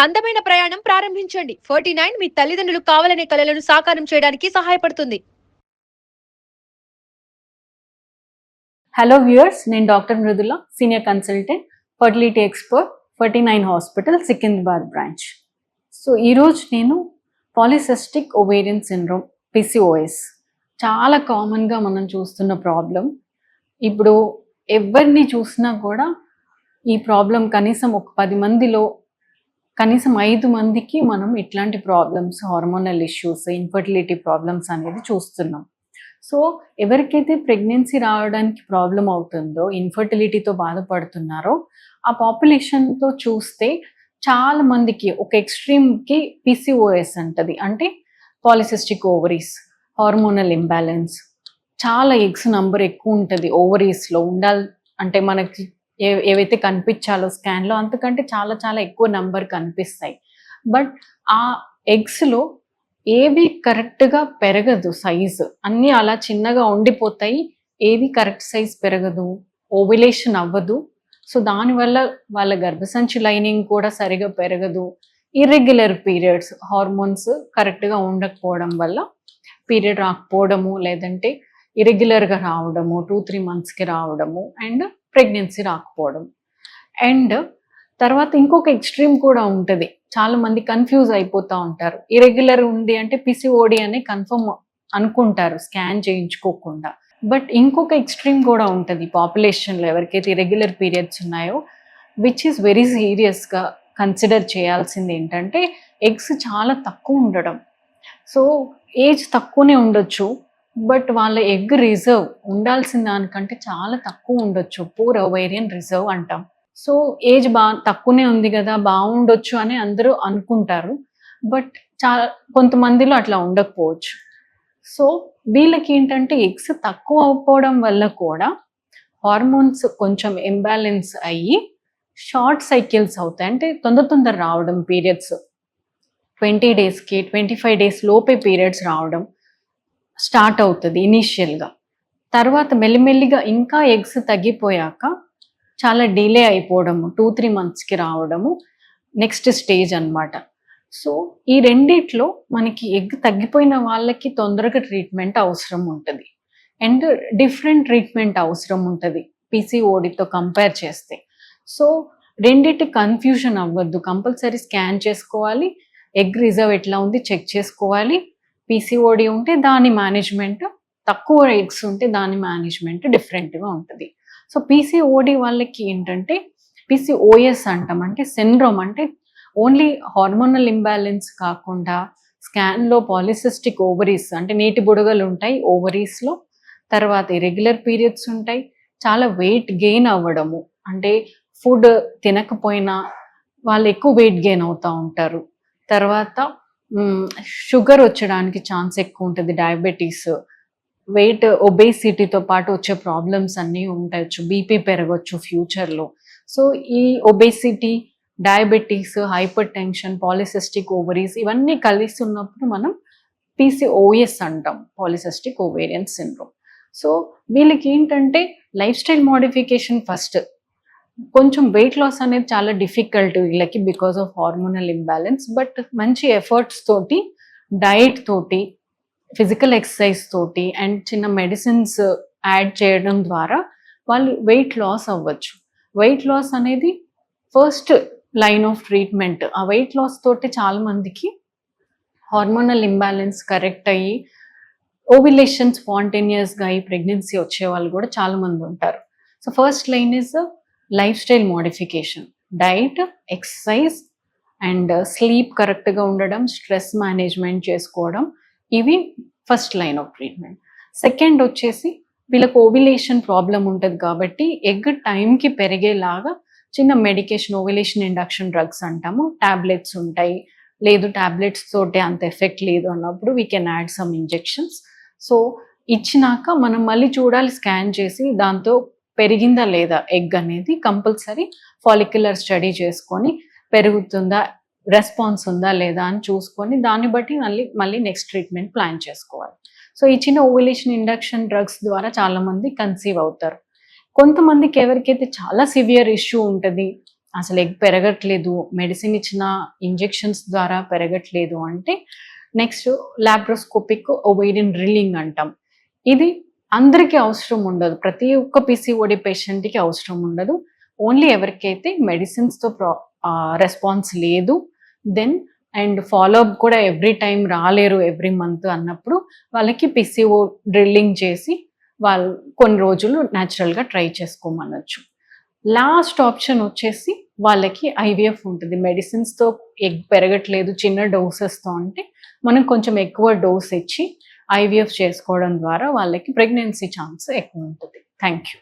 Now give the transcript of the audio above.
అందమైన ప్రయాణం ప్రారంభించండి. 49 మీ తల్లిదండ్రులు కావాలనే కలలను సాకారం చేయడానికి సహాయపడుతుంది. హలో వ్యూయర్స్, నేను doctor Mridula, senior consultant, fertility expert, 49 hospital, Secunderabad branch. So ఈరోజు నేను పాలిసిస్టిక్ ఓవేరియన్ సిండ్రోమ్, పిసిఓఎస్, చాలా కామన్గా మనం చూస్తున్న ప్రాబ్లం. ఇప్పుడు ఎవరిని చూసినా కూడా ఈ ప్రాబ్లం కనీసం ఒక 10 మందిలో కనీసం 5 మందికి మనం ఇట్లాంటి problems, hormonal issues, infertility problems అనేది చూస్తున్నాం. సో ఎవరికైతే ప్రెగ్నెన్సీ రావడానికి ప్రాబ్లం అవుతుందో, ఇన్ఫర్టిలిటీతో బాధపడుతున్నారో, ఆ పాపులేషన్తో చూస్తే చాలా మందికి ఒక ఎక్స్ట్రీమ్కి పిసిఓఎస్ అంటది. అంటే పాలిసిస్టిక్ ఓవరీస్, హార్మోనల్ ఇంబ్యాలెన్స్, చాలా ఎగ్స్ నంబర్ ఎక్కువ ఉంటుంది ఓవరీస్లో ఉండాలి. అంటే మనకి ఏవైతే కనిపించాలో స్కాన్లో అంతకంటే చాలా చాలా ఎక్కువ నంబర్ కనిపిస్తాయి. బట్ ఆ ఎగ్స్లో ఏవి కరెక్ట్గా పెరగదు, సైజు అన్నీ అలా చిన్నగా ఉండిపోతాయి. ఏవి కరెక్ట్ సైజ్ పెరగదు, ఓవ్యులేషన్ అవ్వదు. సో దానివల్ల వాళ్ళ గర్భసంచి లైనింగ్ కూడా సరిగా పెరగదు. ఇర్రెగ్యులర్ పీరియడ్స్, హార్మోన్స్ కరెక్ట్గా ఉండకపోవడం వల్ల పీరియడ్ రాకపోవడము, లేదంటే ఇర్రెగ్యులర్గా రావడము, 2-3 మంత్స్కి రావడము, అండ్ ప్రెగ్నెన్సీ రాకపోవడం. అండ్ తర్వాత ఇంకొక ఎక్స్ట్రీమ్ కూడా ఉంటుంది. చాలా మంది కన్ఫ్యూజ్ అయిపోతూ ఉంటారు. ఇరెగ్యులర్ ఉంది అంటే పిసిఓడి అని కన్ఫర్మ్ అనుకుంటారు స్కాన్ చేయించుకోకుండా. బట్ ఇంకొక ఎక్స్ట్రీమ్ కూడా ఉంటుంది పాపులేషన్లో, ఎవరికైతే ఇరెగ్యులర్ పీరియడ్స్ ఉన్నాయో, విచ్ ఈస్ వెరీ సీరియస్గా కన్సిడర్ చేయాల్సింది ఏంటంటే ఎగ్స్ చాలా తక్కువ ఉండడం. సో ఏజ్ తక్కువనే ఉండొచ్చు, బట్ వాళ్ళ ఎగ్ రిజర్వ్ ఉండాల్సిన దానికంటే చాలా తక్కువ ఉండొచ్చు. పూర్ ఓవేరియన్ రిజర్వ్ అంటాం. సో ఏజ్ తక్కువనే ఉంది కదా, బాగుండొచ్చు అని అందరూ అనుకుంటారు. బట్ కొంతమందిలో అట్లా ఉండకపోవచ్చు. సో వీళ్ళకి ఏంటంటే ఎగ్స్ తక్కువ అయిపోవడం వల్ల కూడా హార్మోన్స్ కొంచెం ఇంబ్యాలెన్స్ అయ్యి షార్ట్ సైకిల్స్ అవుతాయి. అంటే తొందర రావడం పీరియడ్స్, 20 డేస్కి 25 డేస్ లోపే పీరియడ్స్ రావడం స్టార్ట్ అవుతుంది ఇనీషియల్గా. తర్వాత మెల్లిమెల్లిగా ఇంకా ఎగ్స్ తగ్గిపోయాక చాలా డిలే అయిపోవడము, 2-3 మంత్స్కి రావడము నెక్స్ట్ స్టేజ్ అనమాట. సో ఈ రెండిట్లో మనకి ఎగ్ తగ్గిపోయిన వాళ్ళకి తొందరగా ట్రీట్మెంట్ అవసరం ఉంటుంది, అండ్ డిఫరెంట్ ట్రీట్మెంట్ అవసరం ఉంటుంది పిసిఓడితో కంపేర్ చేస్తే. సో రెండిటి కన్ఫ్యూజన్ అవ్వద్దు, కంపల్సరీ స్కాన్ చేసుకోవాలి, ఎగ్ రిజర్వ్ ఎట్లా ఉంది చెక్ చేసుకోవాలి. పిసిఓడి ఉంటే దాని మేనేజ్మెంట్, తక్కువ ఎగ్స్ ఉంటే దాని మేనేజ్మెంట్ డిఫరెంట్గా ఉంటుంది. సో పిసిఓడి వాళ్ళకి ఏంటంటే పిసిఓఎస్ అంటాం. అంటే సిండ్రోమ్ అంటే ఓన్లీ హార్మోనల్ ఇంబ్యాలెన్స్ కాకుండా స్కాన్లో పాలిసిస్టిక్ ఓవరీస్, అంటే నీటి బుడగలు ఉంటాయి ఓవరీస్లో, తర్వాత ఇరెగ్యులర్ పీరియడ్స్ ఉంటాయి, చాలా వెయిట్ గెయిన్ అవ్వడము, అంటే ఫుడ్ తినకపోయినా వాళ్ళు ఎక్కువ వెయిట్ గెయిన్ అవుతూ ఉంటారు. తర్వాత షుగర్ వచ్చడానికి ఛాన్స్ ఎక్కువ ఉంటుంది, డయాబెటీస్, వెయిట్ ఒబేసిటీతో పాటు వచ్చే ప్రాబ్లమ్స్ అన్నీ ఉండవచ్చు, బీపీ పెరగవచ్చు ఫ్యూచర్లో. సో ఈ obesity, diabetes, hyper tension, polycystic ovaries ఇవన్నీ కలిసి ఉన్నప్పుడు మనం పిసిఓఎస్ అంటాం, పాలిసిస్టిక్ ఓవేరియన్ సిండ్రోమ్. సో వీళ్ళకి ఏంటంటే లైఫ్ స్టైల్ మోడిఫికేషన్ ఫస్ట్. కొంచెం వెయిట్ లాస్ అనేది చాలా డిఫికల్ట్ వీళ్ళకి because of hormonal imbalance. But మంచి ఎఫర్ట్స్ తోటి, డైట్ తోటి, ఫిజికల్ ఎక్సర్సైజ్ తోటి, అండ్ చిన్న మెడిసిన్స్ యాడ్ చేయడం ద్వారా వాళ్ళు వెయిట్ లాస్ అవ్వచ్చు. వెయిట్ లాస్ అనేది ఫస్ట్ లైన్ ఆఫ్ ట్రీట్మెంట్. ఆ వెయిట్ లాస్ తోటి చాలా మందికి హార్మోనల్ ఇంబ్యాలెన్స్ కరెక్ట్ అయ్యి ఓవ్యులేషన్ స్పాంటేనియస్గా అయ్యి ప్రెగ్నెన్సీ వచ్చే వాళ్ళు కూడా చాలా మంది ఉంటారు. So first line is life style modification, diet, exercise, and sleep కరెక్ట్గా ఉండడం, స్ట్రెస్ మేనేజ్మెంట్ చేసుకోవడం, ఇవి first line of treatment. Second వచ్చేసి వీళ్ళకి ఓవ్యులేషన్ ప్రాబ్లం ఉంటుంది కాబట్టి ఎగ్ టైంకి పెరిగేలాగా చిన్న మెడికేషన్, ఓవ్యులేషన్ ఇండక్షన్ డ్రగ్స్ అంటాము, టాబ్లెట్స్ ఉంటాయి. లేదు టాబ్లెట్స్ తోటే అంత ఎఫెక్ట్ లేదు అన్నప్పుడు we can add some injections. So ఇచ్చినాక మనం మళ్ళీ చూడాలి స్కాన్ చేసి, దాంతో పెరిగిందా లేదా ఎగ్ అనేది కంపల్సరీ ఫాలిక్యులర్ స్టడీ చేసుకొని పెరుగుతుందా, రెస్పాన్స్ ఉందా లేదా అని చూసుకొని దాన్ని బట్టి మళ్ళీ నెక్స్ట్ ట్రీట్మెంట్ ప్లాన్ చేసుకోవాలి. సో ఈ చిన్న ఓవ్యులేషన్ ఇండక్షన్ డ్రగ్స్ ద్వారా చాలామంది కన్సీవ్ అవుతారు. కొంతమందికి ఎవరికైతే చాలా సివియర్ ఇష్యూ ఉంటుంది, అసలు ఎగ్ పెరగట్లేదు, మెడిసిన్ ఇచ్చిన ఇంజెక్షన్స్ ద్వారా పెరగట్లేదు అంటే నెక్స్ట్ లాప్రోస్కోపిక్ ఓవేరియన్ డ్రిల్లింగ్ అంటాం. ఇది అందరికీ అవసరం ఉండదు, ప్రతి ఒక్క పీసీఓడి పేషెంట్కి అవసరం ఉండదు. ఓన్లీ ఎవరికైతే మెడిసిన్స్తో రెస్పాన్స్ లేదు, దెన్ అండ్ ఫాలోఅప్ కూడా ఎవ్రీ టైం రాలేరు ఎవ్రీ మంత్ అన్నప్పుడు వాళ్ళకి పిసిఓ డ్రిల్లింగ్ చేసి వాళ్ళు కొన్ని రోజులు న్యాచురల్గా ట్రై చేసుకోమనొచ్చు. లాస్ట్ ఆప్షన్ వచ్చేసి వాళ్ళకి ఐవీఎఫ్ ఉంటుంది. మెడిసిన్స్తో ఎగ్ పెరగట్లేదు చిన్న డోసెస్తో అంటే మనం కొంచెం ఎక్కువ డోస్ ఇచ్చి ఐవీఎఫ్ చేసుకోవడం ద్వారా వాళ్ళకి ప్రెగ్నెన్సీ ఛాన్స్ ఎక్కువ ఉంటుంది. Thank you.